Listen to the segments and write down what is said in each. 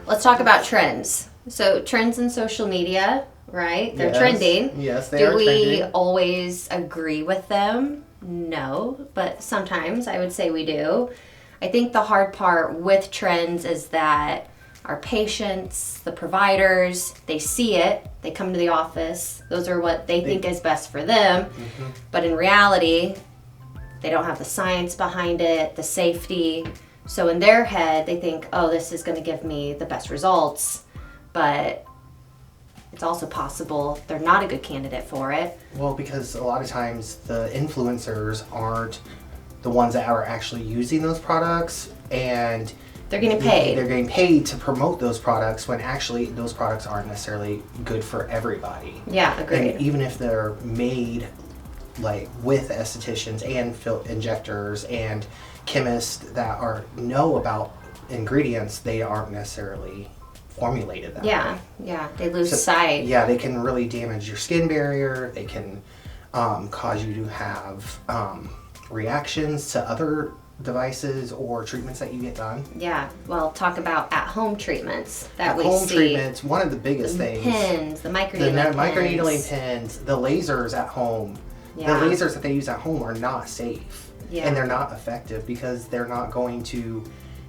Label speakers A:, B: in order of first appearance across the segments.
A: let's talk about trends. So trends in social media, right? They're trending.
B: Yes, they are
A: trending. Do we
B: trending.
A: always agree with them? No, but sometimes I would say we do. I think the hard part with trends is that our patients, the providers, they see it, they come to the office, those are what they think is best for them, but in reality, they don't have the science behind it, the safety. So in their head, they think, oh, this is going to give me the best results, but it's also possible they're not a good candidate for it.
B: Well, because a lot of times the influencers aren't the ones that are actually using those products, and
A: they're getting paid.
B: They're getting paid to promote those products when actually those products aren't necessarily good for everybody.
A: Yeah, agreed.
B: And even if they're made like with estheticians and injectors and chemists that know about ingredients, they aren't necessarily formulated that way.
A: Yeah, they lose sight.
B: Yeah, they can really damage your skin barrier. They can cause you to have reactions to other devices or treatments that you get done.
A: Yeah, well, talk about at-home treatments that we
B: At-home
A: see.
B: treatments, one of the biggest
A: The
B: things.
A: pins, the microneedling
B: microneedling pins, the lasers at home.
A: Yeah.
B: The lasers that they use at home are not safe.
A: Yeah.
B: And they're not effective because they're not going to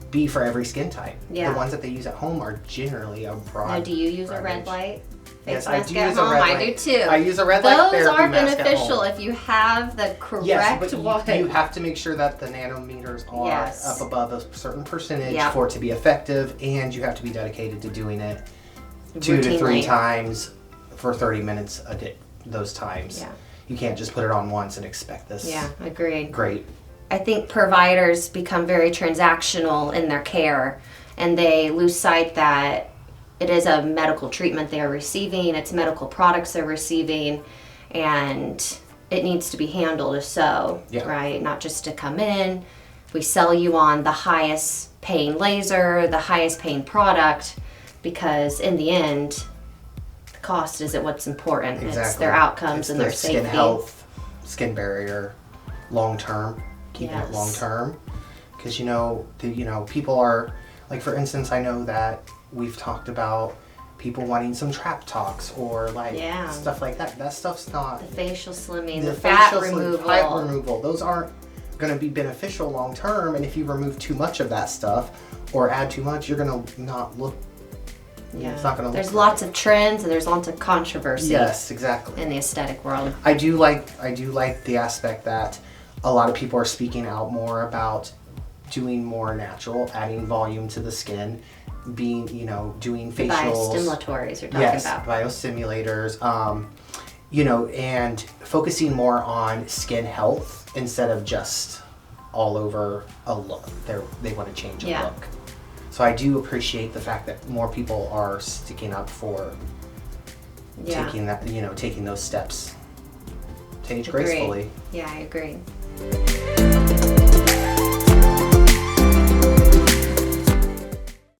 B: be for every skin type.
A: Yeah.
B: The ones that they use at home are generally a broad.
A: Now, do you use a red
B: range.
A: light?
B: Yes,
A: Face
B: I
A: mask
B: do
A: at
B: use a
A: home?
B: red
A: I
B: light.
A: do too.
B: I use a red light
A: Those
B: therapy
A: are
B: mask at
A: beneficial
B: home.
A: if you have the correct
B: Yes, but
A: one.
B: you have to make sure that the nanometers are
A: Yes.
B: up above a certain percentage
A: Yeah.
B: for it to be effective, and you have to be dedicated to doing it 2 to 3
A: Routinely.
B: times for 30 minutes a day. Those times.
A: Yeah.
B: You can't just put it on once and expect this.
A: Yeah, agreed.
B: Great.
A: I think providers become very transactional in their care, and they lose sight that it is a medical treatment they are receiving, it's medical products they're receiving, and it needs to be handled as so,
B: Yeah.
A: right? Not just to come in. We sell you on the highest paying laser, the highest paying product, because in the end, the cost isn't what's important.
B: Exactly.
A: It's their outcomes
B: It's
A: and
B: the
A: their safety.
B: skin health, skin barrier, long term, keeping it
A: Yes.
B: long term. Because people are like, for instance, I know that we've talked about people wanting some trap talks or like
A: Yeah.
B: stuff like that. That stuff's not
A: The facial slimming, the fat removal.
B: fat removal. Those aren't going to be beneficial long term. And if you remove too much of that stuff or add too much, you're going to not look.
A: Yeah.
B: It's not going to look.
A: There's
B: right.
A: lots of trends and there's lots of controversy
B: Yes, exactly.
A: in the aesthetic world.
B: I do like the aspect that a lot of people are speaking out more about doing more natural, adding volume to the skin, doing facials.
A: Biostimulators you're talking
B: Yes,
A: about.
B: biostimulators, and focusing more on skin health instead of just all over a look. They want to change a
A: Yeah.
B: look. So I do appreciate the fact that more people are sticking up for
A: Yeah.
B: taking those steps to age
A: Agree.
B: gracefully.
A: Yeah, I agree.